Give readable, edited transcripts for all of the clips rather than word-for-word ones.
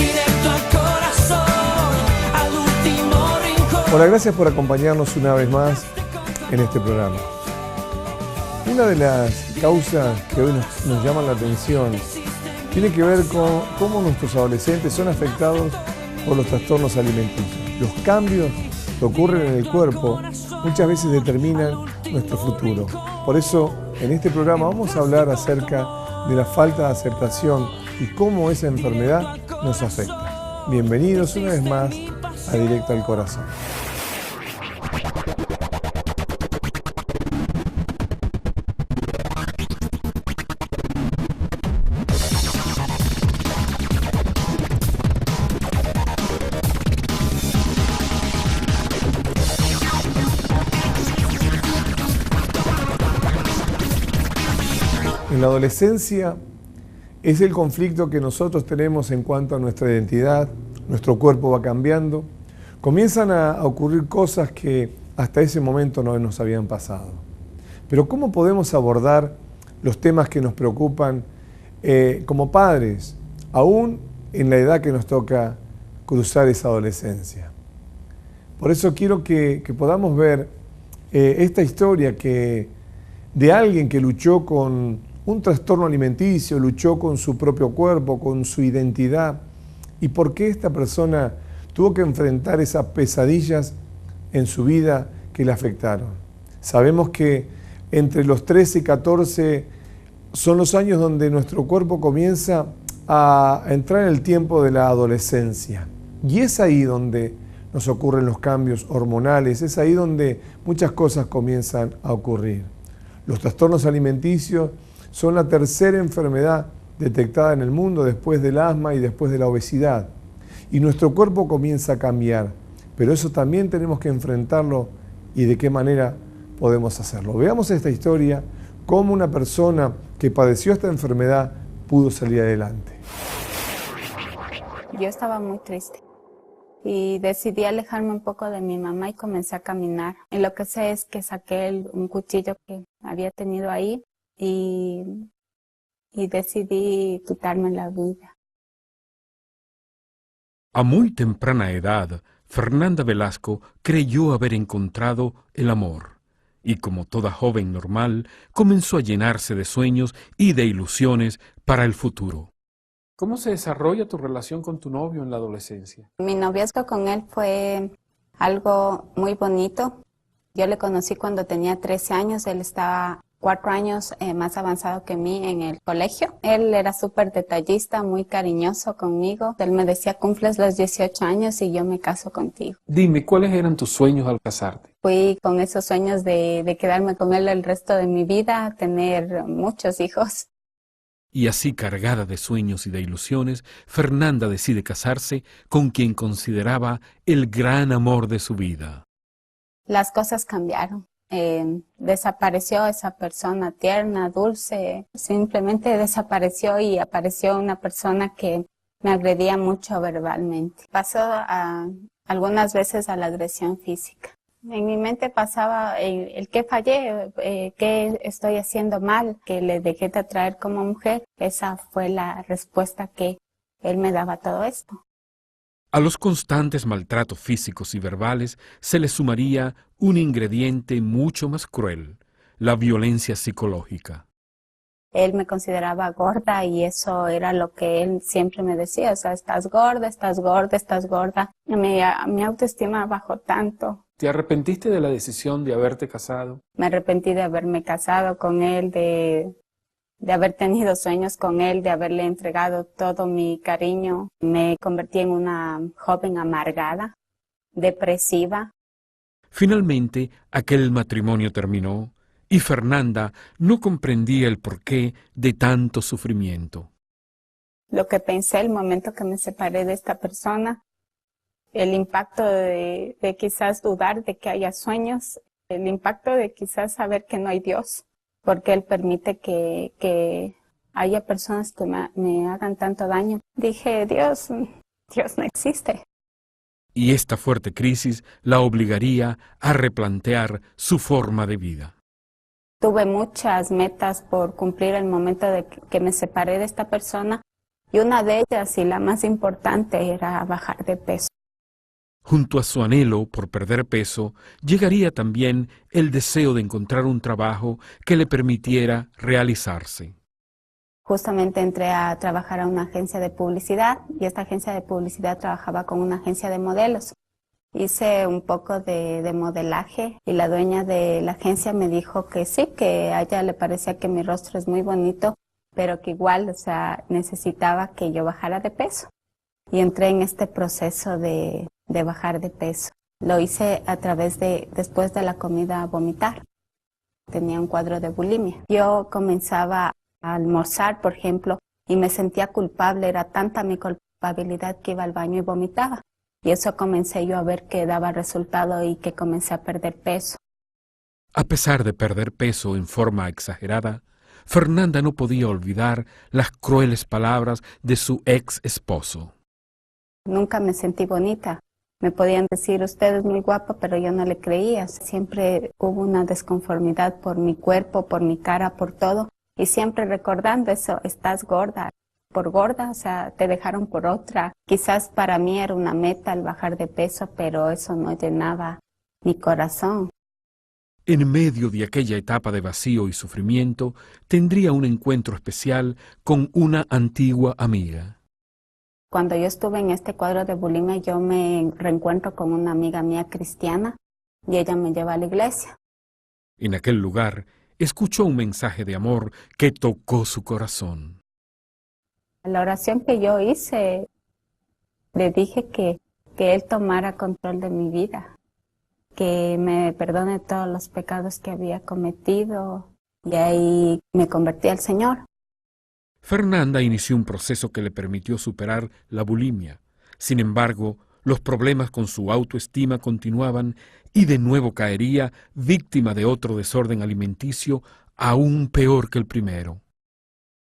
directo al corazón, al último rincón. Hola, gracias por acompañarnos una vez más en este programa. Una de las causas que hoy nos llaman la atención tiene que ver con cómo nuestros adolescentes son afectados por los trastornos alimenticios. Los cambios que ocurren en el cuerpo muchas veces determinan nuestro futuro. Por eso, en este programa vamos a hablar acerca de la falta de aceptación y cómo esa enfermedad nos afecta. Bienvenidos una vez más a Directo al Corazón. En la adolescencia es el conflicto que nosotros tenemos en cuanto a nuestra identidad, nuestro cuerpo va cambiando, comienzan a ocurrir cosas que hasta ese momento no nos habían pasado. Pero ¿cómo podemos abordar los temas que nos preocupan como padres, aún en la edad que nos toca cruzar esa adolescencia? Por eso quiero que podamos ver esta historia de alguien que luchó con un trastorno alimenticio, luchó con su propio cuerpo, con su identidad, y por qué esta persona tuvo que enfrentar esas pesadillas en su vida que le afectaron. Sabemos que entre los 13 y 14 son los años donde nuestro cuerpo comienza a entrar en el tiempo de la adolescencia, y es ahí donde nos ocurren los cambios hormonales, es ahí donde muchas cosas comienzan a ocurrir. Los trastornos alimenticios son la tercera enfermedad detectada en el mundo después del asma y después de la obesidad. Y nuestro cuerpo comienza a cambiar, pero eso también tenemos que enfrentarlo y de qué manera podemos hacerlo. Veamos esta historia, cómo una persona que padeció esta enfermedad pudo salir adelante. Yo estaba muy triste y decidí alejarme un poco de mi mamá y comencé a caminar. Y lo que sé es que saqué un cuchillo que había tenido ahí y decidí quitarme la vida. A muy temprana edad, Fernanda Velasco creyó haber encontrado el amor y, como toda joven normal, comenzó a llenarse de sueños y de ilusiones para el futuro. ¿Cómo se desarrolla tu relación con tu novio en la adolescencia? Mi noviazgo con él fue algo muy bonito. Yo le conocí cuando tenía 13 años, él estaba 4 años más avanzado que mí en el colegio. Él era súper detallista, muy cariñoso conmigo. Él me decía, cumples los 18 años y yo me caso contigo. Dime, ¿cuáles eran tus sueños al casarte? Fui con esos sueños de quedarme con él el resto de mi vida, tener muchos hijos. Y así, cargada de sueños y de ilusiones, Fernanda decide casarse con quien consideraba el gran amor de su vida. Las cosas cambiaron. Desapareció esa persona tierna, dulce, simplemente desapareció y apareció una persona que me agredía mucho verbalmente. Pasó algunas veces a la agresión física. En mi mente pasaba el que fallé, qué estoy haciendo mal, que le dejé de atraer como mujer. Esa fue la respuesta que él me daba a todo esto. A los constantes maltratos físicos y verbales se le sumaría un ingrediente mucho más cruel, la violencia psicológica. Él me consideraba gorda y eso era lo que él siempre me decía, o sea, estás gorda, estás gorda, estás gorda. Mi autoestima bajó tanto. ¿Te arrepentiste de la decisión de haberte casado? Me arrepentí de haberme casado con él, de haber tenido sueños con él, de haberle entregado todo mi cariño. Me convertí en una joven amargada, depresiva. Finalmente, aquel matrimonio terminó y Fernanda no comprendía el porqué de tanto sufrimiento. Lo que pensé el momento que me separé de esta persona, el impacto de quizás dudar de que haya sueños, el impacto de quizás saber que no hay Dios, porque Él permite que haya personas que me hagan tanto daño. Dije, Dios no existe. Y esta fuerte crisis la obligaría a replantear su forma de vida. Tuve muchas metas por cumplir el momento de que me separé de esta persona, Y una de ellas, y la más importante, era bajar de peso. Junto a su anhelo por perder peso, llegaría también el deseo de encontrar un trabajo que le permitiera realizarse. Justamente entré a trabajar a una agencia de publicidad y esta agencia de publicidad trabajaba con una agencia de modelos. Hice un poco de modelaje y la dueña de la agencia me dijo que sí, que a ella le parecía que mi rostro es muy bonito, pero que igual, o sea, necesitaba que yo bajara de peso. Y entré en este proceso de bajar de peso. Lo hice a través después de la comida, vomitar. Tenía un cuadro de bulimia. Yo comenzaba a almorzar, por ejemplo, y me sentía culpable. Era tanta mi culpabilidad que iba al baño y vomitaba. Y eso comencé yo a ver que daba resultado y que comencé a perder peso. A pesar de perder peso en forma exagerada, Fernanda no podía olvidar las crueles palabras de su ex esposo. Nunca me sentí bonita. Me podían decir, usted es muy guapa, pero yo no le creía. Siempre hubo una desconformidad por mi cuerpo, por mi cara, por todo. Y siempre recordando eso, estás gorda. Por gorda, o sea, te dejaron por otra. Quizás para mí era una meta el bajar de peso, pero eso no llenaba mi corazón. En medio de aquella etapa de vacío y sufrimiento, tendría un encuentro especial con una antigua amiga. Cuando yo estuve en este cuadro de bulimia, yo me reencuentro con una amiga mía cristiana y ella me lleva a la iglesia. En aquel lugar, escuchó un mensaje de amor que tocó su corazón. La oración que yo hice, le dije que Él tomara control de mi vida, que me perdone todos los pecados que había cometido, y ahí me convertí al Señor. Fernanda inició un proceso que le permitió superar la bulimia. Sin embargo, los problemas con su autoestima continuaban y de nuevo caería víctima de otro desorden alimenticio aún peor que el primero.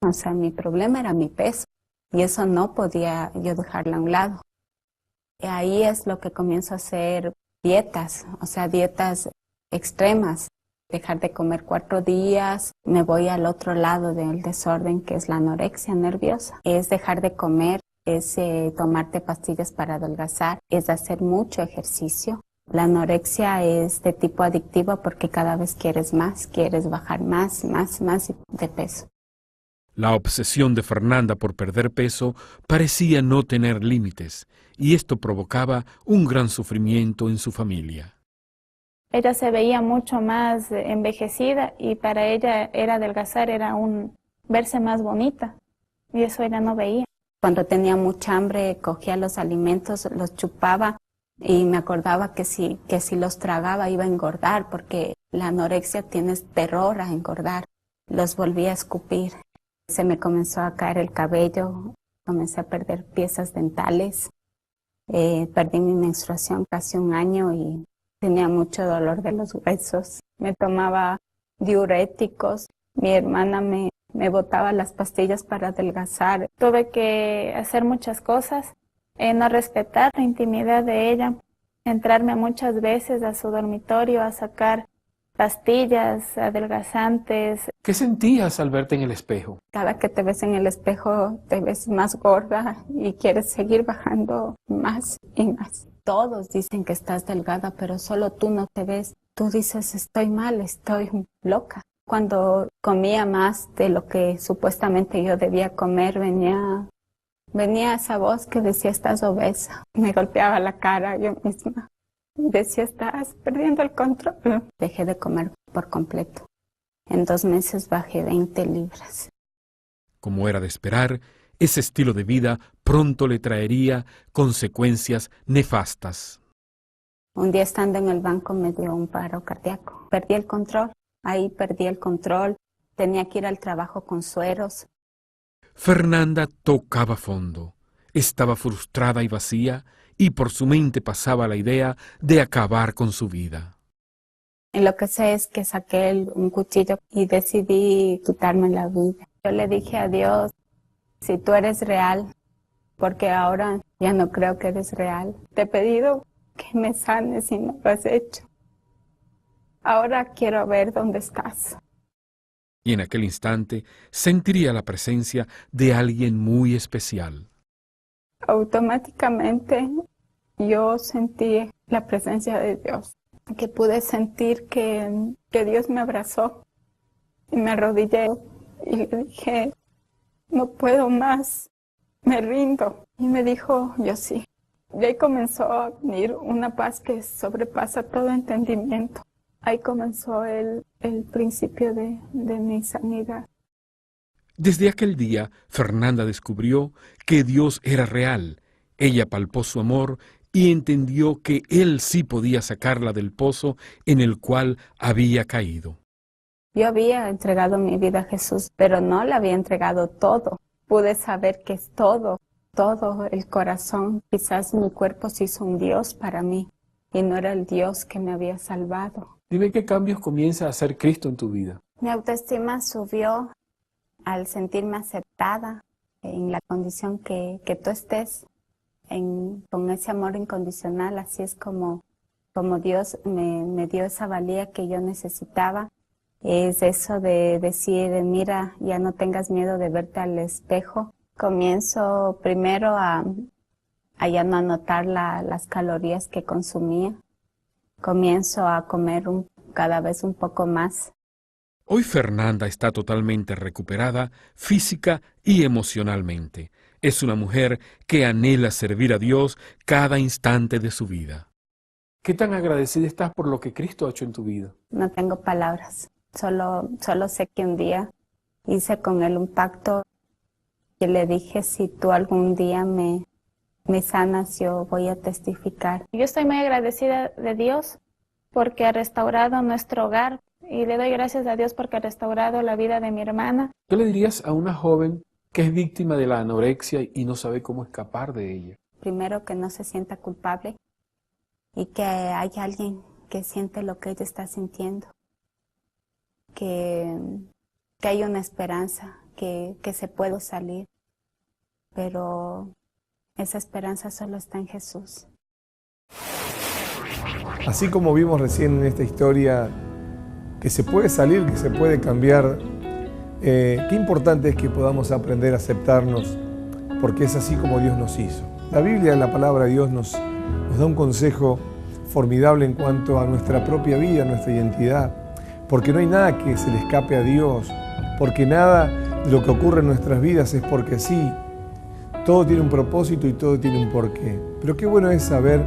O sea, mi problema era mi peso y eso no podía yo dejarlo a un lado. Y ahí es lo que comienzo a hacer dietas, o sea, dietas extremas. Dejar de comer 4 días, me voy al otro lado del desorden que es la anorexia nerviosa. Es dejar de comer, es tomarte pastillas para adelgazar, es hacer mucho ejercicio. La anorexia es de tipo adictivo porque cada vez quieres más, quieres bajar más de peso. La obsesión de Fernanda por perder peso parecía no tener límites, y esto provocaba un gran sufrimiento en su familia. Ella se veía mucho más envejecida y para ella era adelgazar, era verse más bonita, y eso ella no veía. Cuando tenía mucha hambre, cogía los alimentos, los chupaba y me acordaba que si los tragaba iba a engordar, porque la anorexia tienes terror a engordar. Los volví a escupir. Se me comenzó a caer el cabello, comencé a perder piezas dentales, perdí mi menstruación casi 1 año y tenía mucho dolor de los huesos. Me tomaba diuréticos, mi hermana me botaba las pastillas para adelgazar. Tuve que hacer muchas cosas, no respetar la intimidad de ella, entrarme muchas veces a su dormitorio a sacar pastillas, adelgazantes. ¿Qué sentías al verte en el espejo? Cada que te ves en el espejo te ves más gorda y quieres seguir bajando más y más. Todos dicen que estás delgada, pero solo tú no te ves. Tú dices, estoy mal, estoy loca. Cuando comía más de lo que supuestamente yo debía comer, venía esa voz que decía, estás obesa. Me golpeaba la cara yo misma. Decía, estás perdiendo el control. Dejé de comer por completo. En 2 meses bajé 20 libras. Como era de esperar, ese estilo de vida pronto le traería consecuencias nefastas. Un día estando en el banco me dio un paro cardíaco. Perdí el control. Ahí perdí el control. Tenía que ir al trabajo con sueros. Fernanda tocaba fondo. Estaba frustrada y vacía, y por su mente pasaba la idea de acabar con su vida. Y lo que sé es que saqué un cuchillo y decidí quitarme la vida. Yo le dije a Dios, si tú eres real, porque ahora ya no creo que eres real, te he pedido que me sanes y no lo has hecho. Ahora quiero ver dónde estás. y en aquel instante sentiría la presencia de alguien muy especial. Automáticamente yo sentí la presencia de Dios, que pude sentir que Dios me abrazó y me arrodillé y le dije, no puedo más, me rindo. Y me dijo, yo sí. Y ahí comenzó a venir una paz que sobrepasa todo entendimiento. Ahí comenzó el principio de mi sanidad. Desde aquel día, Fernanda descubrió que Dios era real. Ella palpó su amor y entendió que Él sí podía sacarla del pozo en el cual había caído. Yo había entregado mi vida a Jesús, pero no le había entregado todo. Pude saber que es todo el corazón. Quizás mi cuerpo se hizo un Dios para mí y no era el Dios que me había salvado. Dime qué cambios comienza a hacer Cristo en tu vida. Mi autoestima subió al sentirme aceptada en la condición que tú estés, con ese amor incondicional. Así es como Dios me dio esa valía que yo necesitaba. Es eso de decir, mira, ya no tengas miedo de verte al espejo. Comienzo primero a ya no anotar las calorías que consumía. Comienzo a comer cada vez un poco más. Hoy Fernanda está totalmente recuperada física y emocionalmente. Es una mujer que anhela servir a Dios cada instante de su vida. ¿Qué tan agradecida estás por lo que Cristo ha hecho en tu vida? No tengo palabras. Solo sé que un día hice con Él un pacto y le dije, si tú algún día me sanas, yo voy a testificar. Yo estoy muy agradecida de Dios porque ha restaurado nuestro hogar y le doy gracias a Dios porque ha restaurado la vida de mi hermana. ¿Qué le dirías a una joven que es víctima de la anorexia y no sabe cómo escapar de ella? Primero, que no se sienta culpable y que hay alguien que siente lo que ella está sintiendo. Que hay una esperanza, que se puede salir, pero esa esperanza solo está en Jesús. Así como vimos recién en esta historia que se puede salir, que se puede cambiar, qué importante es que podamos aprender a aceptarnos, porque es así como Dios nos hizo. La Biblia, la palabra de Dios, nos da un consejo formidable en cuanto a nuestra propia vida, nuestra identidad, porque no hay nada que se le escape a Dios, porque nada de lo que ocurre en nuestras vidas es porque sí. Todo tiene un propósito y todo tiene un porqué. Pero qué bueno es saber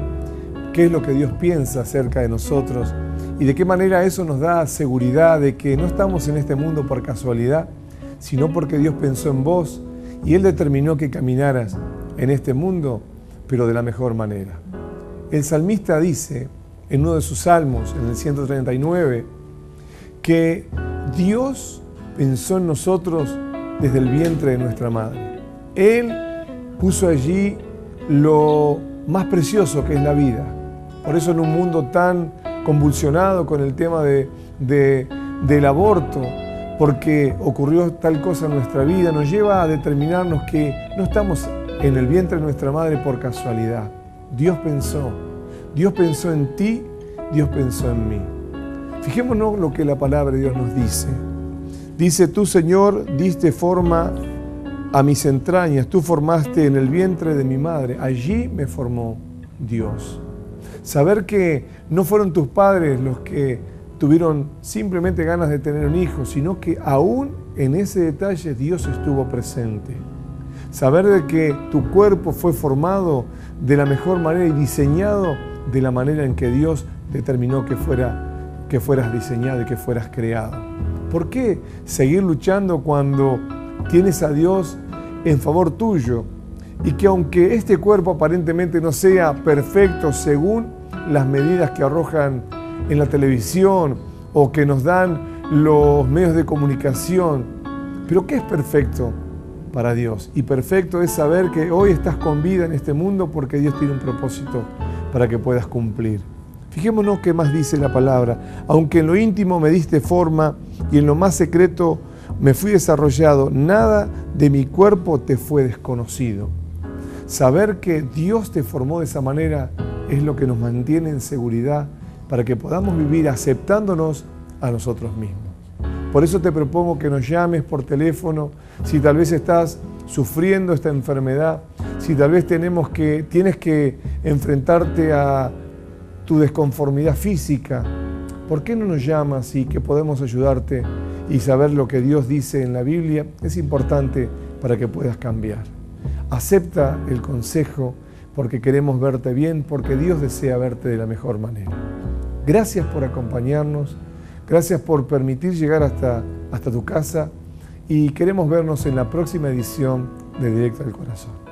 qué es lo que Dios piensa acerca de nosotros y de qué manera eso nos da seguridad de que no estamos en este mundo por casualidad, sino porque Dios pensó en vos y Él determinó que caminaras en este mundo, pero de la mejor manera. El salmista dice en uno de sus salmos, en el 139, que Dios pensó en nosotros desde el vientre de nuestra madre. Él puso allí lo más precioso que es la vida. Por eso en un mundo tan convulsionado con el tema del aborto, porque ocurrió tal cosa en nuestra vida, nos lleva a determinarnos que no estamos en el vientre de nuestra madre por casualidad. Dios pensó en ti, Dios pensó en mí. Fijémonos lo que la palabra de Dios nos dice. Dice, tú, Señor, diste forma a mis entrañas, tú formaste en el vientre de mi madre, allí me formó Dios. Saber que no fueron tus padres los que tuvieron simplemente ganas de tener un hijo, sino que aún en ese detalle Dios estuvo presente. Saber de que tu cuerpo fue formado de la mejor manera y diseñado de la manera en que Dios determinó que fueras diseñado y que fueras creado. ¿Por qué seguir luchando cuando tienes a Dios en favor tuyo? Y que aunque este cuerpo aparentemente no sea perfecto según las medidas que arrojan en la televisión o que nos dan los medios de comunicación, pero ¿qué es perfecto para Dios? Y perfecto es saber que hoy estás con vida en este mundo porque Dios tiene un propósito para que puedas cumplir. Fijémonos qué más dice la palabra. Aunque en lo íntimo me diste forma y en lo más secreto me fui desarrollado, nada de mi cuerpo te fue desconocido. Saber que Dios te formó de esa manera es lo que nos mantiene en seguridad para que podamos vivir aceptándonos a nosotros mismos. Por eso te propongo que nos llames por teléfono si tal vez estás sufriendo esta enfermedad, si tal vez tienes que enfrentarte a tu desconformidad física. ¿Por qué no nos llamas y que podemos ayudarte y saber lo que Dios dice en la Biblia? Es importante para que puedas cambiar. Acepta el consejo porque queremos verte bien, porque Dios desea verte de la mejor manera. Gracias por acompañarnos, gracias por permitir llegar hasta tu casa y queremos vernos en la próxima edición de Directo al Corazón.